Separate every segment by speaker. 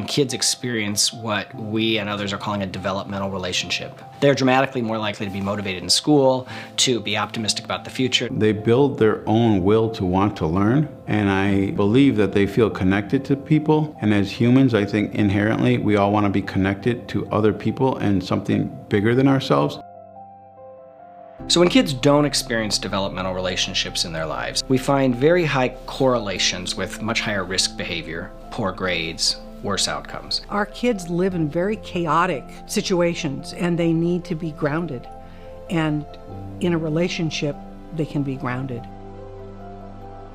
Speaker 1: when kids experience what we and others are calling a developmental relationship. They're dramatically more likely to be motivated in school, to be optimistic about the future.
Speaker 2: They build their own will to want to learn, and I believe that they feel connected to people. And as humans, I think inherently we all want to be connected to other people and something bigger than ourselves.
Speaker 1: So when kids don't experience developmental relationships in their lives, we find very high correlations with much higher risk behavior, poor grades, worse outcomes.
Speaker 3: Our kids live in very chaotic situations and they need to be grounded. And in a relationship, they can be grounded.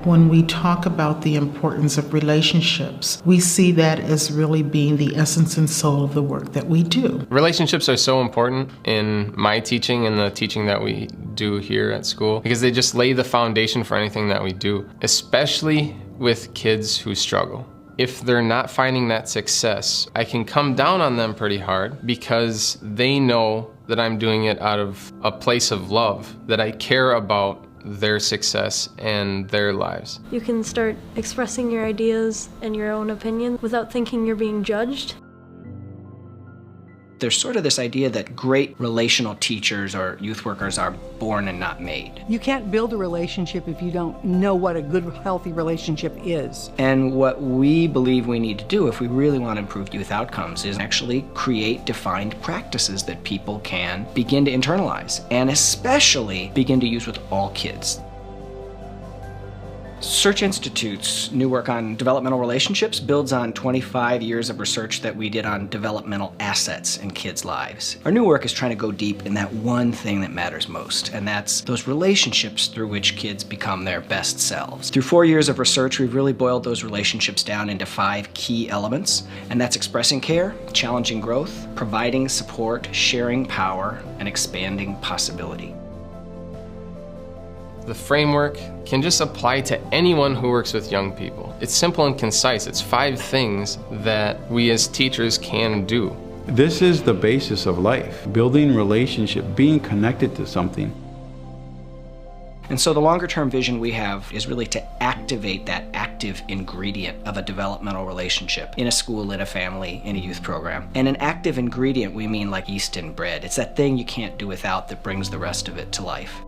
Speaker 4: When we talk about the importance of relationships, we see that as really being the essence and soul of the work that we do.
Speaker 5: Relationships are so important in my teaching and the teaching that we do here at school because they just lay the foundation for anything that we do, especially with kids who struggle. If they're not finding that success, I can come down on them pretty hard because they know that I'm doing it out of a place of love, that I care about their success and their lives.
Speaker 6: You can start expressing your ideas and your own opinion without thinking you're being judged.
Speaker 1: There's sort of this idea that great relational teachers or youth workers are born and not made.
Speaker 3: You can't build a relationship if you don't know what a good, healthy relationship is.
Speaker 1: And what we believe we need to do if we really want to improve youth outcomes is actually create defined practices that people can begin to internalize and especially begin to use with all kids. Search Institute's new work on developmental relationships builds on 25 years of research that we did on developmental assets in kids' lives. Our new work is trying to go deep in that one thing that matters most, and that's those relationships through which kids become their best selves. Through 4 years of research, we've really boiled those relationships down into 5 key elements, and that's expressing care, challenging growth, providing support, sharing power, and expanding possibility.
Speaker 5: The framework can just apply to anyone who works with young people. It's simple and concise. It's 5 things that we as teachers can do.
Speaker 2: This is the basis of life, building relationship, being connected to something.
Speaker 1: And so the longer term vision we have is really to activate that active ingredient of a developmental relationship in a school, in a family, in a youth program. And an active ingredient we mean like yeast in bread. It's that thing you can't do without that brings the rest of it to life.